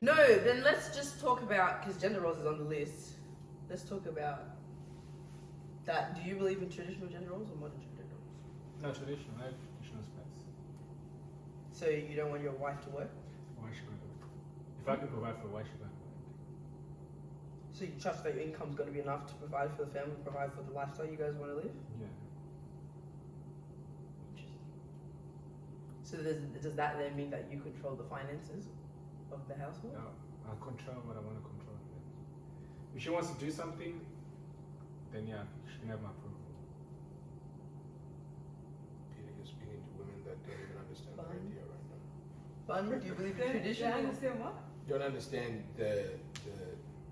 No, then let's just talk about, because gender roles is on the list. Let's talk about that. Do you believe in traditional gender roles or modern gender roles? No, traditional. I have traditional space. So you don't want your wife to work? Why should I work? If I can provide for her, why should I work? So you trust that your income's going to be enough to provide for the family, provide for the lifestyle you guys want to live? Yeah. Interesting. So does that then mean that you control the finances of the household? No, I'll control what I want to control. If she wants to do something, then yeah, she can have my approval. Peter, you're speaking to women that don't even understand the idea right now. Fun? Do you believe in tradition? I understand what? Don't understand the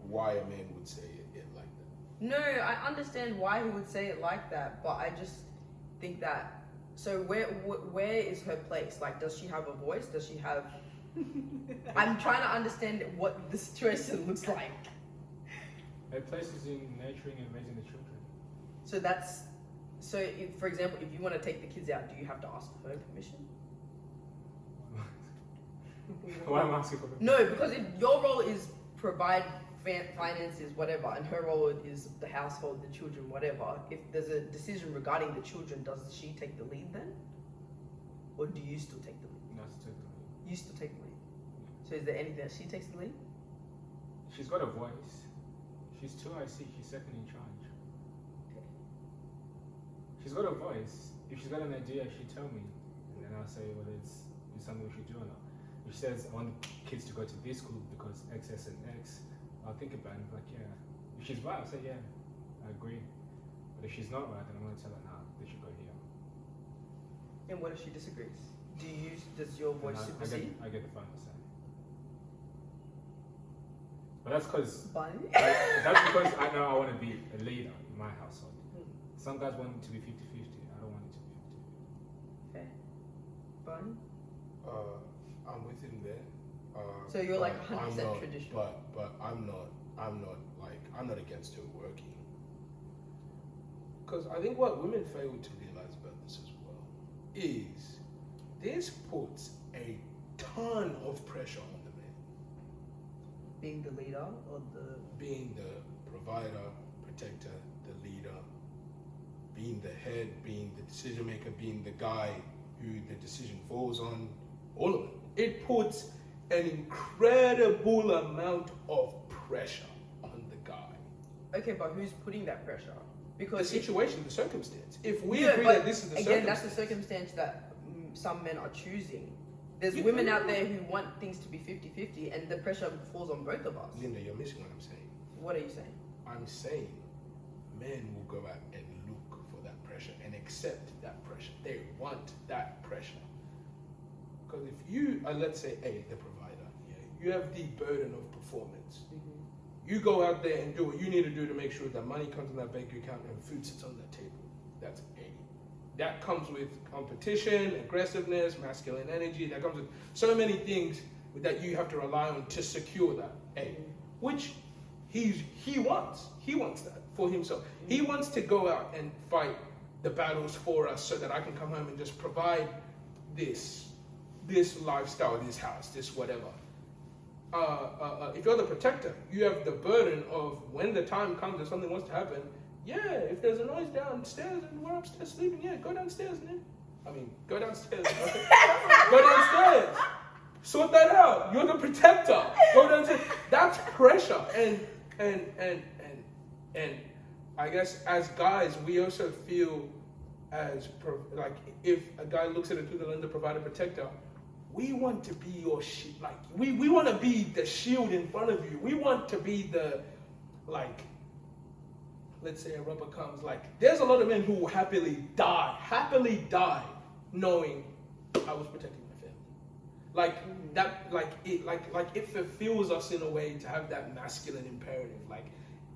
why a man would say it like that. No, I understand why he would say it like that, but I just think that. So where is her place? Like, does she have a voice? Does she have? I'm trying to understand what the situation looks like. Her place is in nurturing and raising the children. So if, for example, if you want to take the kids out, do you have to ask her permission? Why am I asking for permission? No, because if your role is provide finances, whatever, and her role is the household, the children, whatever, if there's a decision regarding the children, does she take the lead then? Or do you still take the lead? No, it's totally. You still take the lead. So is there anything that she takes the lead? She's got a voice. She's 2IC, she's second in charge. Okay. She's got a voice. If she's got an idea, she'll tell me. And then I'll say whether it's something we should do or not. If she says, I want kids to go to this school because X, S, and X, I'll think about it. Like, yeah. If she's right, I'll say, yeah, I agree. But if she's not right, then I'm going to tell her, nah, they should go here. And what if she disagrees? Does your voice supersede? I get the final say. But that's because that's because I know I want to be a leader in my household. Some guys want it to be 50-50. I don't want it to be 50-50. Fair. Fun. I'm with him there. So you're like but 100% traditional. But I'm not against her working. Because I think what women fail to realize about this as well is this puts a ton of pressure on the man. Being the leader or being the provider, protector, the leader, being the head, being the decision maker, being the guy who the decision falls on, all of it. It puts an incredible amount of pressure on the guy. Okay, but who's putting that pressure? The Because situation, the circumstance. If we agree that this is the again, circumstance. that's the circumstance that some men are choosing. There's women out there who want things to be 50-50 and the pressure falls on both of us. Linda, you're missing what I'm saying. What are you saying? I'm saying men will go out and look for that pressure and accept that pressure. They want that pressure. Because if you are, let's say, the provider, you have the burden of performance. Mm-hmm. You go out there and do what you need to do to make sure that money comes in that bank account and food sits on that table. That's A. That comes with competition, aggressiveness, masculine energy. That comes with so many things that you have to rely on to secure that A. Which he wants. He wants that for himself. He wants to go out and fight the battles for us so that I can come home and just provide this lifestyle, this house, this whatever. If you're the protector, you have the burden of when the time comes that something wants to happen. Yeah, if there's a noise downstairs and we're upstairs sleeping, yeah, go downstairs, man. Go downstairs. Okay? Go downstairs. Sort that out. You're the protector. Go downstairs. That's pressure. And I guess as guys, we also feel like if a guy looks at it through the lens of provider protector, we want to be your shit. Like we want to be the shield in front of you. We want to be the, like, let's say a rubber comes. Like there's a lot of men who will happily die, knowing I was protecting my family. Like that, like it fulfills us in a way to have that masculine imperative. Like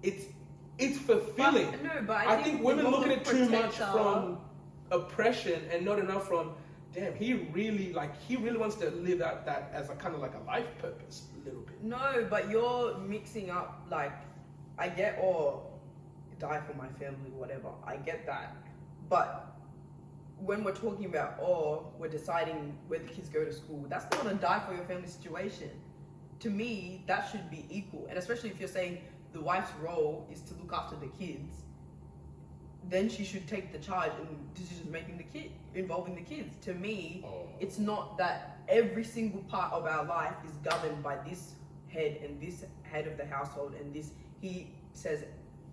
it's fulfilling. But I think women look at it too much from oppression and not enough from, damn, he really wants to live out that as a kind of like a life purpose a little bit. No, but you're mixing up, like, I get, die for my family, whatever. I get that. But when we're talking about, we're deciding where the kids go to school, that's not a die for your family situation. to me, that should be equal. And especially if you're saying the wife's role is to look after the kids, then she should take the charge in decisions making involving the kids. To me, it's not that every single part of our life is governed by this head and this head of the household and this, he says,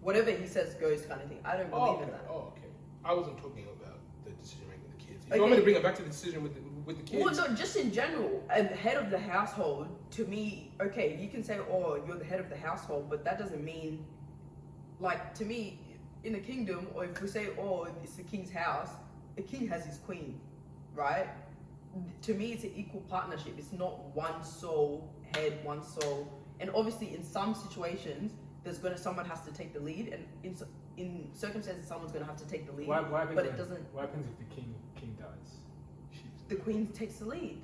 whatever he says goes kind of thing. I don't believe in that. Oh, okay. I wasn't talking about the decision making with the kids. If you want me to bring it back to the decision with the kids. Well, no, just in general, a head of the household, to me, okay, you can say, oh, you're the head of the household, but that doesn't mean, like, to me, in the kingdom, or if we say, oh, it's the king's house, the king has his queen, right? To me, it's an equal partnership. It's not one sole head, one soul. And obviously, in some situations, someone has to take the lead, and in circumstances, someone's gonna have to take the lead. But it doesn't. What happens if the king dies? The queen takes the lead.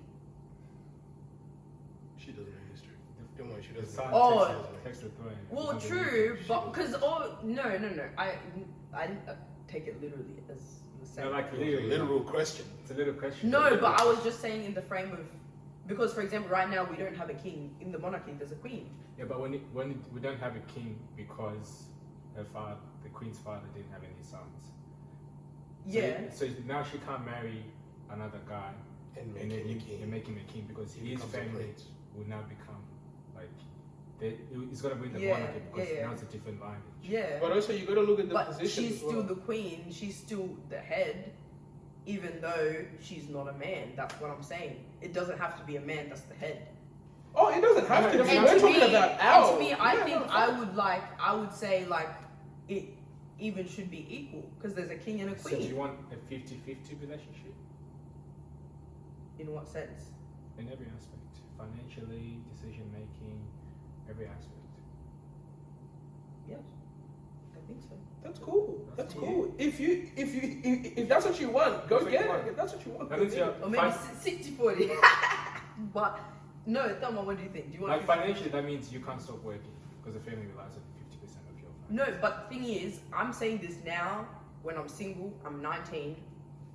She doesn't know history. Don't worry, she doesn't. Takes the throne. Well, true, but because no, I didn't take it literally as the same. No, like It's a literal question. It's a little question. No, but I was just saying in the frame of, because for example, right now we don't have a king in the monarchy. There's a queen. Yeah, but when we don't have a king because the queen's father didn't have any sons. So now she can't marry another guy And make him a king because He his becomes a family prince. will now become like it's gonna be the Yeah, monarchy because yeah. now it's a different lineage. Yeah. But also, you got to look at the But position she's as well. still the queen. She's still the head, even though she's not a man. That's what I'm saying. It doesn't have to be a man that's the head. Oh, it doesn't have to be. And We're to talking me, about our. and to me, I think I would say like it even should be equal because there's a king and a So do you queen. want a 50-50 relationship In what sense? in every aspect? Financially, decision making, every aspect. Yes, I think so. That's cool. That's That's cool. If that's what you want, go That's what get you it. want. If that's what you want, That go means get you're it. Or maybe 60-40. But no, Thelma, what do you think? Do you want like 50? financially, that means you can't stop working because the family relies on 50% of your No, finances. but the thing is, I'm saying this now when I'm single. I'm 19.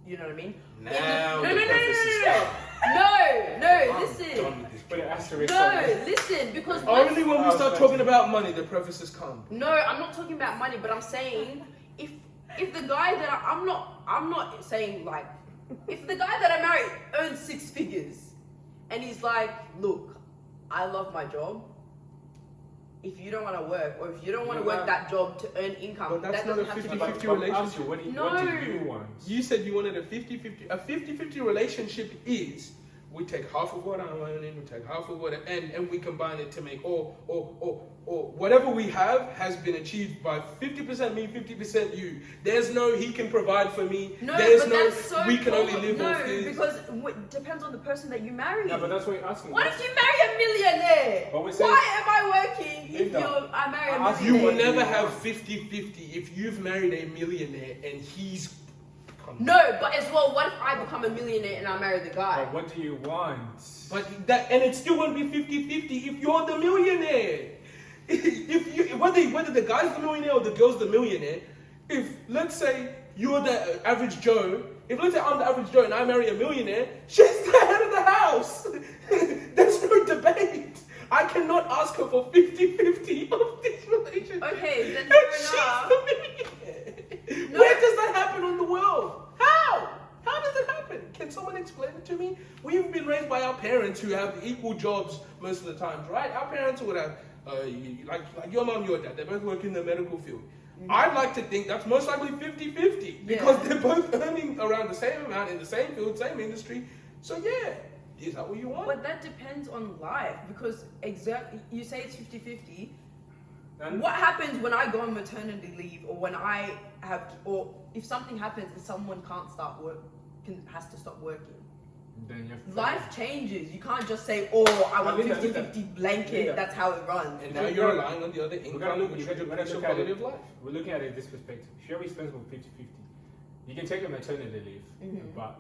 You know what I mean? Now No, the no, no, no, preface is no, no, no, no. I'm Listen. done with this. Put an asterisk No, on it. listen, because Only when we Oh, start that's- talking about money, the prefaces come. No, I'm not talking about money, but I'm saying if the guy that I'm not saying like if the guy that I marry earns 6 figures and he's like, look, I love my job. If you don't want to work, or if you don't want to work that job to earn income, But that's that not doesn't a have to be. 50-50 But relationship. ask you, what do you No. want? You said you wanted a 50-50. A 50-50 relationship is we take half of what I'm earning, we take half of what and we combine it to make or whatever we have has been achieved by 50% me, 50% you. There's no he can provide for me. No, There's but no that's so we can only common. live No, off this. because it depends on the person that you marry. Yeah, but that's what you're asking. What if you marry a millionaire? But we're saying- Why am I working if Linda, I marry a I asked You millionaire? will What do never you have want? 50-50 if you've married a millionaire and he's No, but as well, what if I become a millionaire and I marry the guy? But what do you want? But and it still won't be 50-50 if you're the millionaire. If you whether the guy's the millionaire or the girl's the millionaire, if let's say you're the average Joe, if let's say I'm the average Joe and I marry a millionaire, she's the head of the house. There's no debate. I cannot ask her for 50-50 of this relationship. Okay, then And fair she's enough. the millionaire. No. Where does that happen in the world? How? How does it happen? Can someone explain it to me? We've been raised by our parents who have equal jobs most of the times, right? Our parents would have, like your mom, your dad, they both work in the medical field. I'd like to think that's most likely 50-50 because Yeah. they're both earning around the same amount in the same field, same industry. So yeah, is that what you want? But that depends on life because exactly you say it's 50-50. And What happens when I go on maternity leave, or when I have, or if something happens and someone can't start work, has to stop working? then you have Life changes. You can't just say, "Oh, I want Linda, 50-50 blanket." Linda. That's how it runs. And now you're relying on the other income, gotta look- which you gotta- would we gotta increase your look at quality it. of life. We're looking at it this perspective. If you're responsible 50-50, you can take a maternity leave, Mhm. but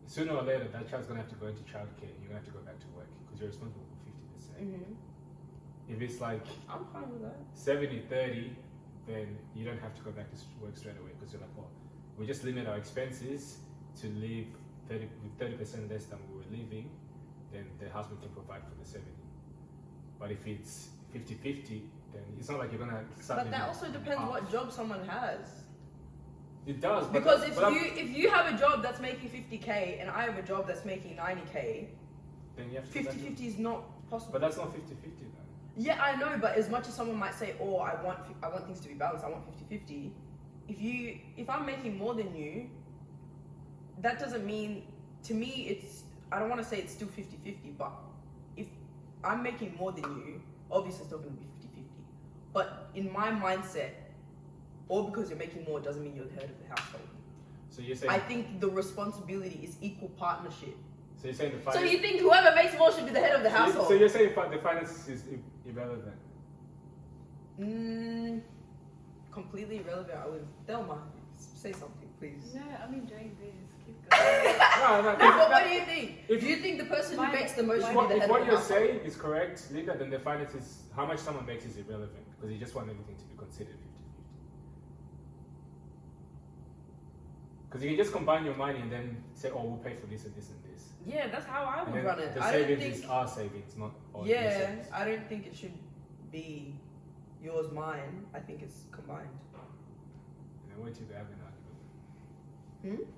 sooner or later that child's gonna have to go into childcare. You're gonna have to go back to work because you're responsible for 50%. If it's like I'm fine with that. 70-30, then you don't have to go back to work straight away because you're like, well, we just limit our expenses to live 30% less than we were living, then the husband can provide for the 70. But if it's 50-50, then it's not like you're gonna. But that also depends what job someone has. It does. But Because if you have a job that's making 50k and I have a job that's making 90k, then you have to 50-50 is not possible. But that's not 50-50 then. Yeah, I know, but as much as someone might say, "Oh, I want things to be balanced. I want 50-50." If I'm making more than you, that doesn't mean, to me, I don't want to say it's still 50-50, but if I'm making more than you, obviously it's not going to be 50-50. But in my mindset, all because you're making more doesn't mean you're the head of the household. So you're saying. I think the responsibility is equal partnership. So you're saying the So finance. you think whoever makes more should be the head of the household? So you're saying the finances is irrelevant. Completely irrelevant. I would. Thelma, say something, please. No, I'm enjoying this. Keep going. No. No, but what do you think? Do you think the person who makes the most should be the head If of what the you're household? saying is correct, Linda, then the finances, how much someone makes is irrelevant because you just want everything to be considered 50-50. Because you can just combine your money and then say, oh, we'll pay for this and this and this. Yeah, that's how I And would then run it. the I don't savings think. is our savings, not all your Yeah, savings. I don't think it should be yours, mine. I think it's combined. And I want you to have an argument. Hmm?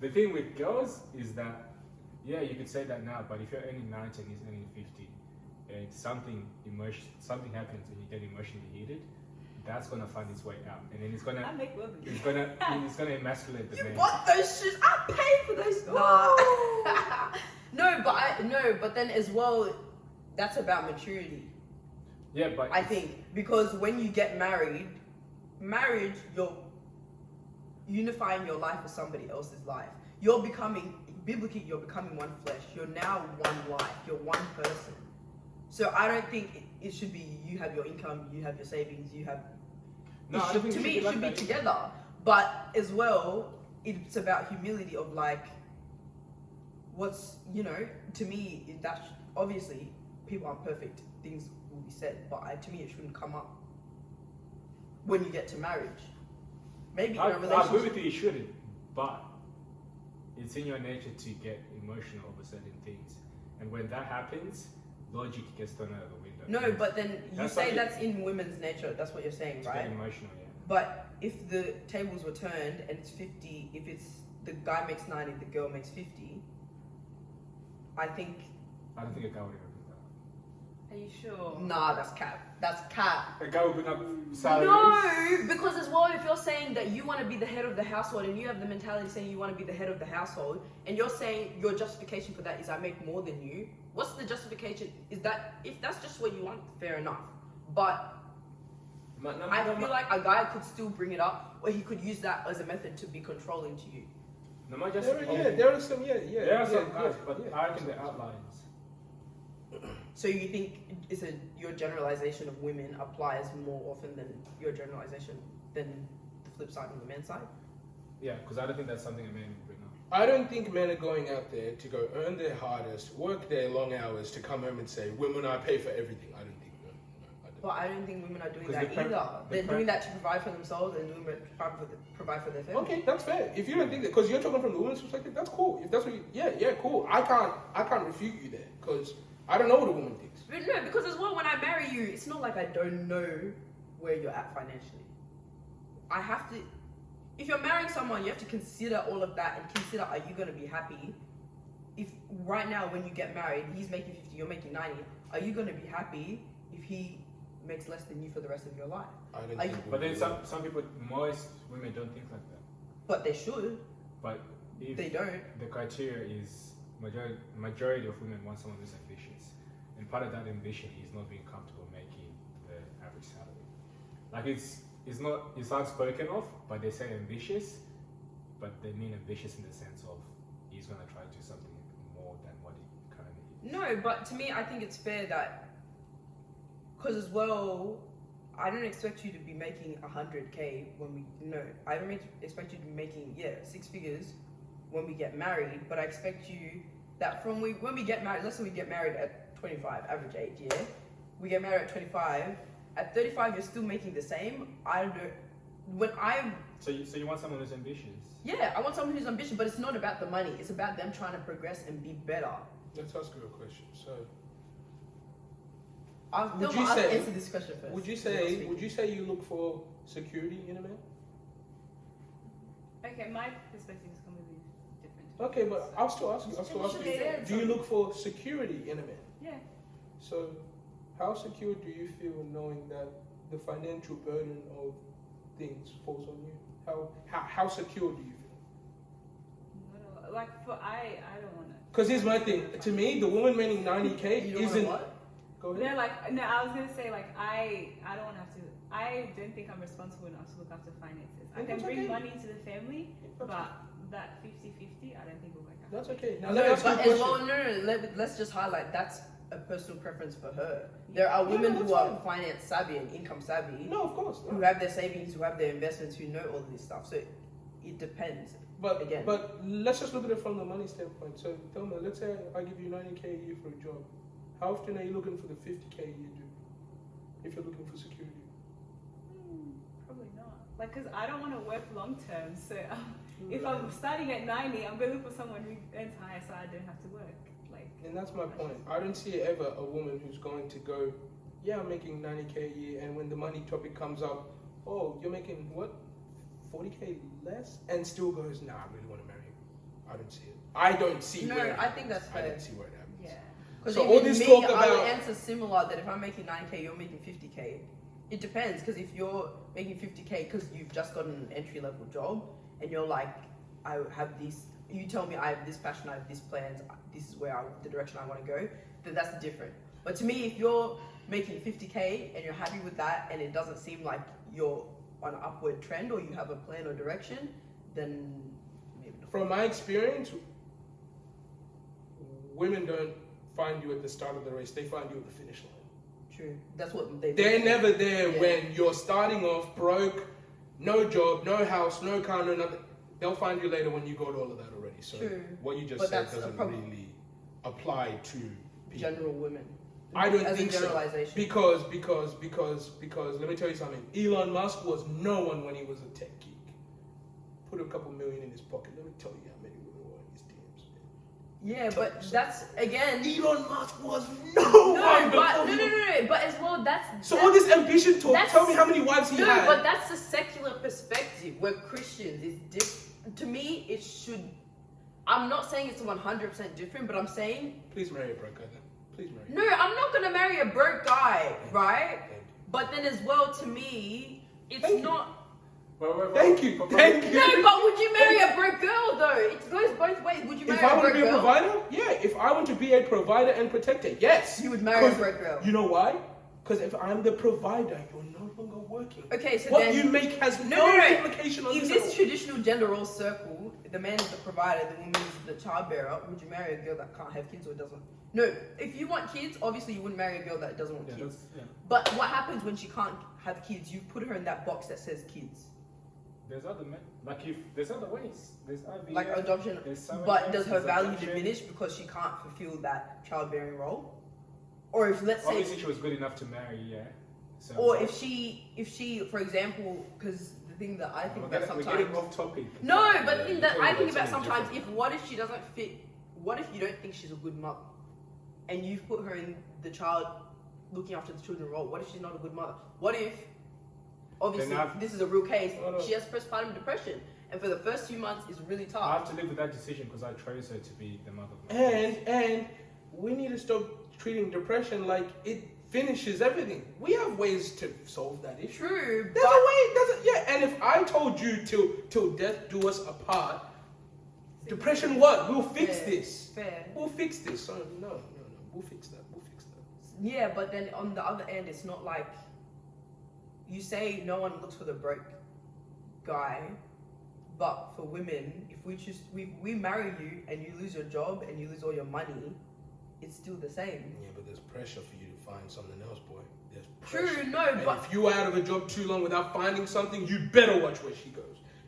The thing with girls is that, yeah, you could say that now, but if you're earning 90 and he's earning 50, and something happens and you get emotionally heated, that's gonna find its way out, and then it's I gonna make love. it's gonna emasculate the You man. bought those shoes. I paid for those. Nah. But then as well, that's about maturity. Yeah, but I think because when you get married, marriage, you're unifying your life with somebody else's life. You're becoming one flesh. You're now one life. You're one person. So I don't think it should be you have your income, you have your savings, you have. No, I don't think To it me, should it be should be like that. together. But as well, it's about humility of like, to me, that's obviously people aren't perfect. Things will be said, but to me, it shouldn't come up when you get to marriage. Maybe in a I agree relationship. with you, you shouldn't, but it's in your nature to get emotional over certain things, and when that happens, logic gets thrown out of the window. No, but then you That's say something- that's in women's nature. That's what you're saying, to right? get emotional, yeah. But if the tables were turned and it's 50, if it's the guy makes 90, the girl makes 50, I think, I don't think a guy would ever do Are you sure? nah, that's cap. That's cap. that. A guy would bring up salaries. No, because as well, if you're saying that you want to be the head of the household and you have the mentality saying you want to be the head of the household, and you're saying your justification for that is I make more than you, what's the justification? Is that, if that's just what you want, fair enough. But I feel like a guy could still bring it up, or he could use that as a method to be controlling to you. No, my There justification. are some, There are some guys, but I reckon the outliers. So you think your generalization of women applies more often than your generalization than the flip side on the men's side? Yeah, because I don't think that's something a man would bring up. I don't think men are going out there to go earn their hardest, work their long hours to come home and say, women, I pay for everything. I don't think no, I don't. But I don't think women are doing 'Cause that the either. They're the doing that to provide for themselves and doing it to provide for their family. Okay, that's fair. If you don't think that, because you're talking from the woman's perspective, that's cool. If that's what cool. I can't refute you there because I don't know what a woman thinks. But no, because as well, when I marry you, it's not like I don't know where you're at financially. I have to. If you're marrying someone, you have to consider all of that and consider, are you going to be happy? If right now, when you get married, he's making 50, you're making 90, are you going to be happy if he makes less than you for the rest of your life? I don't Are think. you- But then some people, most women don't think like that. But they should. But if They don't. the criteria is majority of women want someone who's ambitious, and part of that ambition is not being comfortable making the average salary. Like it's not spoken of, but they say ambitious, but they mean ambitious in the sense of he's gonna try to do something more than what he currently is. No, but to me, I think it's fair that, because as well, I don't expect you to be making 100k I don't expect you to be making, 6 figures when we get married, but I expect you that when we get married, let's say we get married at 25, average age, yeah? We get married at 25, at 35 you're still making the same. So you want someone who's ambitious? Yeah, I want someone who's ambitious, but it's not about the money, it's about them trying to progress and be better. Let's ask you a question. So, Would you I'll say- answer this question first. Would you say you look for security in a man? Okay, my perspective is completely different. Okay, but I'll still ask you. Yeah. Do you look for security in a man? Yeah. So, how secure do you feel knowing that the financial burden of things falls on you? How secure do you feel? Like I don't want to. Because here's my thing. To me, the woman making 90K You don't isn't. want what? Go ahead. No, like no, I was gonna say like I don't want to have to. I don't think I'm responsible enough to look after finances. I Yeah, can that's bring okay. money to the family, That's but that 50-50, I don't think will work out. That's okay. Now No, let me ask you a but as question. well, no. Let's just highlight that's a personal preference for her. There are women no, who that's are finance savvy and income savvy, No, of course. who have their savings, who have their investments, who know all of this stuff. So it depends. But Again. but let's just look at it from the money standpoint. So Thelma, let's say I give you 90K a year for a job. How often are you looking for the 50K a year do? If you're looking for security. Probably not. Like, cause I don't want to work long term. So if I'm starting at 90, I'm gonna look for someone who earns higher, so I don't have to work. Like. And that's my point. I don't see ever a woman who's going to go, yeah, I'm making 90K a year, and when the money topic comes up, oh, you're making what? 40K less? And still goes, nah, I really want to marry you. I don't see it. I don't see No, where it I think that's I fair. don't see where it happens. Yeah. Because So even all this me, talk I about- would answer similar that if I'm making 9K, you're making 50K. It depends, because if you're making 50K because you've just gotten an entry level job and you're like, I have this, you tell me I have this passion, I have this plans, this is where the direction I want to go, then that's different. But to me, if you're making 50K and you're happy with that and it doesn't seem like you're on an upward trend or you have a plan or direction, then maybe not. From my experience, women don't find you at the start of the race, they find you at the finish line. True. That's what they They're never there Yeah. when you're starting off broke, no job, no house, no car, no nothing. They'll find you later when you got all of that already. So True. what you just But said that's a doesn't problem. really apply to people. general women. I don't As think a so. generalization. Because let me tell you something. Elon Musk was no one when he was a tech geek. Put a couple million in his pocket. Let me tell you how many women were in his DMs. Yeah, but that's again. Elon Musk was no No, one. but before he- no. But as well, that's So all this ambition talk. that's- Tell me how many wives he no. had. But that's the secular perspective. We're Christians. It's different. To me, it should. I'm not saying it's 100% different, but I'm saying Please marry a broke guy then. Please marry. no. I'm not gonna marry a broke guy, right? Thank you. But then as well, to me, it's Thank you. not. Thank you. Thank you. No, but would you marry a broke girl though? It goes both ways. Would you marry If I a want to broke be a girl? provider, yeah. If I want to be a provider and protector, yes. You would marry a 'Cause broke girl. You know why? Because if I'm the provider, you're no longer working. Okay, so What then you make has No, no, no, no. implication on in this this at all. traditional gender role circle, the man is the provider, the woman is the childbearer. Would you marry a girl that can't have kids or doesn't? No, if you want kids, obviously you wouldn't marry a girl that doesn't want Yeah, kids. that's, yeah. But what happens when she can't have kids? You put her in that box that says kids, There's other men. Like if there's other ways. There's IVF. like adoption. There's But does her there's value adoption. diminish because she can't fulfill that childbearing role? Or if let's say, Obviously, she was good enough to marry. Yeah. So, or if she, for example, because the thing that I think we're about getting sometimes. off topic. No, but the thing You're that talking I about think about something sometimes, different. what if she doesn't fit? What if you don't think she's a good mother, and you've put her in the child looking after the children role? What if she's not a good mother? What if, obviously, Then I've- this is a real case. No, no. She has postpartum depression, and for the first few months, it's really I tough. have to live with that decision because I chose her to be the mother of my kids. And we need to stop treating depression like it finishes everything. We have ways to solve that issue. True, There's a but way. Yeah. And if I told you till death do us apart, depression what? We'll fix Fair, this. fair. We'll fix this. So no. We'll fix that. We'll fix that. Yeah, but then on the other end, it's not like you say no one looks for the broke guy, but for women, if we choose, we marry you and you lose your job and you lose all your money, it's still the same. Yeah, but there's pressure for you to find something else, boy. There's pressure. True, no, And but if you are out of a job too long without finding something, you better watch where she goes.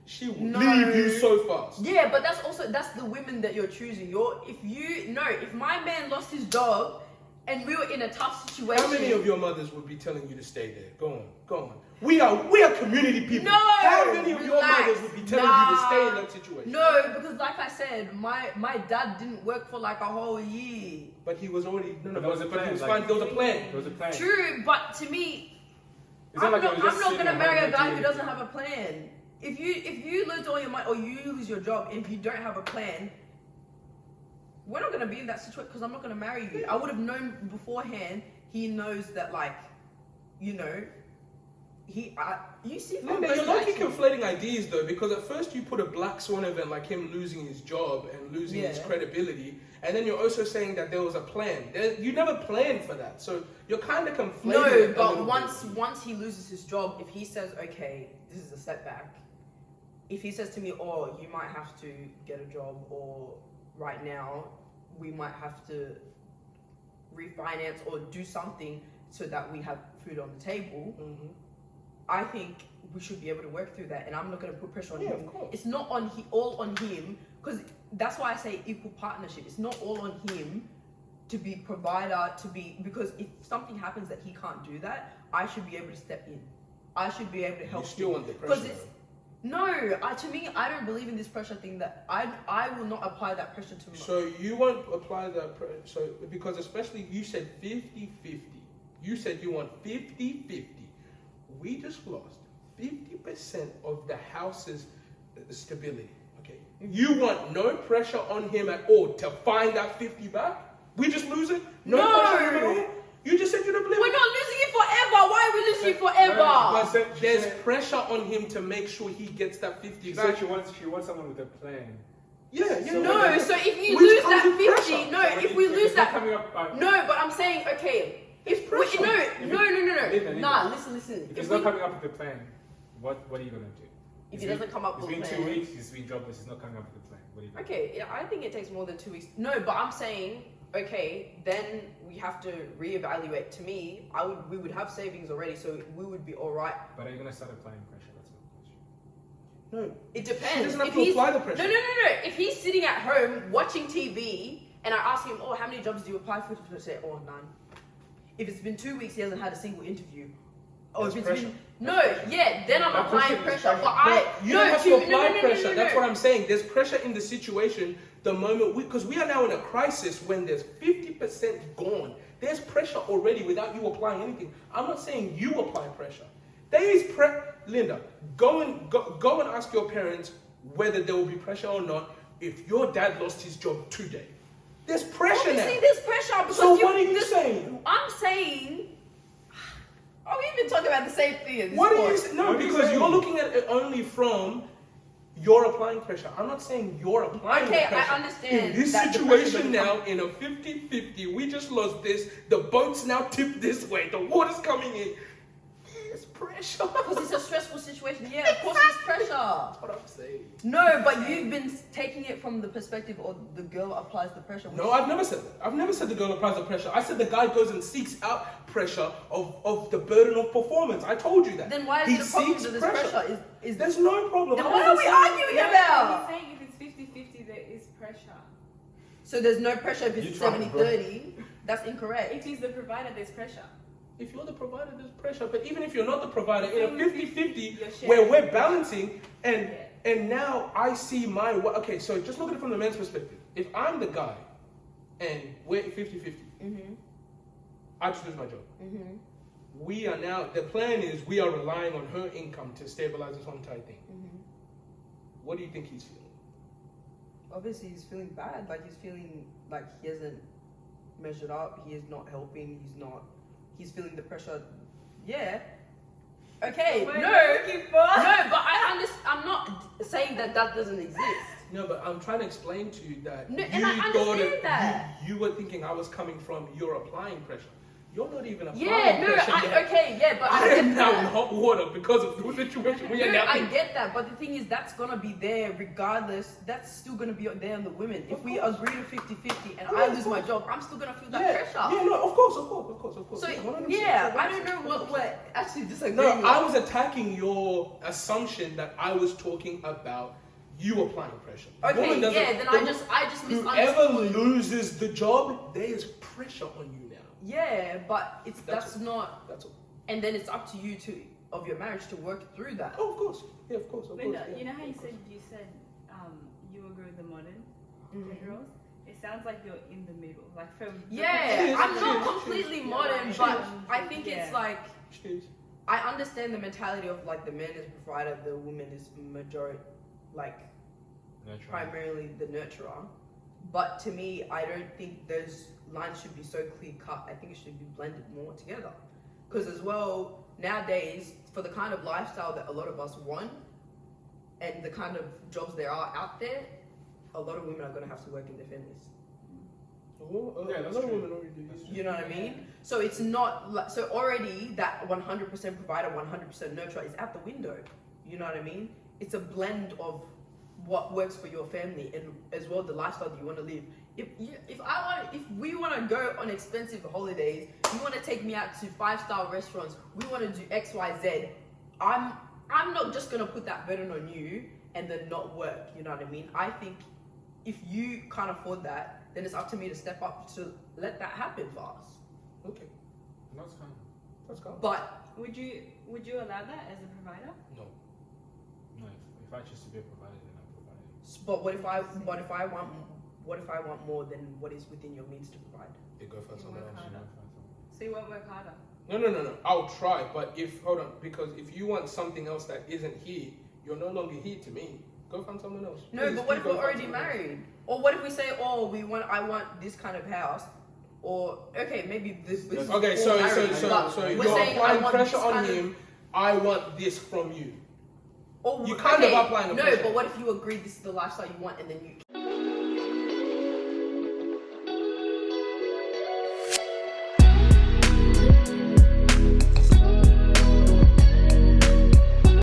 She will No. leave you so fast. yeah, but that's the women that you're choosing. If my man lost his job and we were in a tough situation. How many of your mothers would be telling you to stay there? Go on. We are community people. No, How many of your relax. mothers would be telling you to stay in that situation? No, because like I said, my dad didn't work for like a whole year. But he was already But there was a plan, he was like- fine. There was a plan. There was a plan. True, but to me, It's I'm not like not, it was just I'm not sitting gonna at marry home a guy not who doing doesn't have a plan. If you lose all your money or you lose your job and you don't have a plan, we're not gonna be in that situation because I'm not gonna marry you. I would have known beforehand. He knows that, like, you know, you see. No, but you're lucky conflating ideas though, because at first you put a black swan event like him losing his job and losing his credibility, and then you're also saying that there was a plan. You never planned for that, so you're kind of conflating. No, it a but little once he loses his job, if he says, okay, this is a setback. If he says to me, oh, you might have to get a job, or right now we might have to refinance or do something so that we have food on the table. Mm-hmm. I think we should be able to work through that, and I'm not going to put pressure on him. Of course. It's not on all on him, because that's why I say equal partnership. It's not all on him to be provider, because if something happens that he can't do that, I should be able to step in. I should be able to help. You still him. want the pressure. To me, I don't believe in this pressure thing. That I will not apply that pressure to me. So you won't apply that because especially you said 50-50. You said you want 50-50. We just lost 50% of the house's stability. Okay. You want no pressure on him at all to find that 50 back? We just lose it? No pressure on him at all? You just said you don't believe We're it. not losing it forever. Why are we losing it forever? But there's pressure on him to make sure he gets that 50 She back. said she wants someone with a plan. Yeah. No, so if you Which lose comes that with 50, pressure. no, So if we it's lose not that, coming up, no, but I'm saying, okay, if we, pressure. no, nah, listen. If he's not coming up with a plan, what are you gonna do? If he doesn't come up with a It's plan. been 2 weeks. He's been jobless. He's not coming up with a plan. What are you gonna do? Okay, yeah, I think it takes more than 2 weeks. No, but I'm saying, okay, then we have to reevaluate. To me, we would have savings already, so we would be all right. But are you gonna start applying pressure? That's my question. No. It depends. He doesn't have If to he's- apply the pressure. No. If he's sitting at home watching TV and I ask him, oh, how many jobs do you apply for? He'll say, oh, none. If it's been 2 weeks, he hasn't had a single interview. Or That's if it's pressure. been then I'm That applying pressure is pressure. But pressure. You don't have to apply pressure. That's what I'm saying. There's pressure in the situation the moment because we are now in a crisis when there's 50% gone. There's pressure already without you applying anything. I'm not saying you apply pressure. There is Linda, go and ask your parents whether there will be pressure or not if your dad lost his job today. There's pressure Obviously, now. there's pressure. Because So what are you saying? I'm saying. Oh, we've been talking about the same thing. At this What are you point. saying? No, What are you because saying? you're looking at it only from you're applying pressure. I'm not saying you're applying Okay, I pressure. understand In this that the pressure situation doesn't now, in a 50-50, we just lost this. The boat's now tipped this way. The water's coming in. There's pressure. Because it's a stressful situation. Yeah, of course there's pressure. That's what I'm saying. No, but you've been taking it from the perspective of the girl applies the pressure. No, I've never said that. I've never said the girl applies the pressure. I said the guy goes and seeks out pressure of the burden of performance. I told you that. Then why is He it a problem seeks that there's pressure? Is There's no problem. Then I'm what not are we saying- arguing about? You're saying if it's 50-50, there is pressure. So there's no pressure if You it's try, bro. 70-30. That's incorrect. If he's the provider, there's pressure. If you're the provider, there's pressure. But even if you're not the provider, in a 50-50, You're sharing. where we're balancing, and Yeah. and now I see my... Okay, so just look at it from the man's perspective. If I'm the guy, and we're 50-50, I just lose my job. We are now... The plan is we are relying on her income to stabilize this whole entire thing. What do you think he's feeling? Obviously, he's feeling bad. Like he's feeling like he hasn't measured up. He is not helping. He's feeling the pressure. Yeah. Okay. What No. are you looking for? No, but I understand. I'm not saying that doesn't exist. No, but I'm trying to explain to you that No, you and I thought understand that. you were thinking I was coming from you're applying pressure. You're not even applying Yeah. No. pressure yet. Okay. Yeah. But I I am get now in that. hot water because of the situation we are No, now I in. get that, but the thing is, that's gonna be there regardless. That's still gonna be there on the women. If we agree to 50-50 and Yeah, I of lose my course. job, I'm still gonna feel that Yeah, pressure. yeah, no, of course. So Yeah, 100%, yeah, I 100%. don't know what we're actually disagreeing No, with. I was attacking your assumption that I was talking about you applying pressure. The Okay, woman doesn't- yeah, then I just whoever misunderstood. loses the job, there is pressure on you now. Yeah, but that's all. not. That's all. And then it's up to you of your marriage to work through that. Oh, of course. Yeah, of course. Of Linda, course. Yeah. you know how you said you agree with the modern gender roles? It sounds like you're in the middle, like from Yeah, I'm not Cheers. completely Cheers. modern, Yeah. but Cheers. I think it's like Cheers. I understand the mentality of like the man is provider, the woman is majority, like Nurturing. primarily the nurturer. But to me, I don't think those lines should be so clear cut. I think it should be blended more together. Because as well, nowadays, for the kind of lifestyle that a lot of us want and the kind of jobs there are out there, a lot of women are going to have to work in their families. Well, Yeah, a that's lot of true. women already do. That's Yes. You know what I mean? So it's not like, so already that 100% provider, 100% nurturer is out the window. You know what I mean? It's a blend of what works for your family and as well the lifestyle that you want to live. If we want to go on expensive holidays, you want to take me out to 5-star restaurants, we want to do X, Y, Z. I'm not just gonna put that burden on you and then not work. You know what I mean? I think if you can't afford that, then it's up to me to step up to let that happen for us. Okay, That's fine. let's go. But Would you allow that as a provider? No. No, if I choose to be a provider, then I'm providing. but what if I want more than what is within your means to provide? You go find someone work else. harder. So you won't work harder. No. I'll try, but hold on, because if you want something else that isn't here, you're no longer here to me. Go find someone else. No, Please, but what please if go we're find already someone else. married? Or what if we say, oh, I want this kind of house, or okay, maybe this. is Okay, for so marriage, but you're we're saying I applying want pressure this on kind of- him. I want this from you. Or, You kind of applying the no, pressure. but what if you agree this is the lifestyle you want, and then you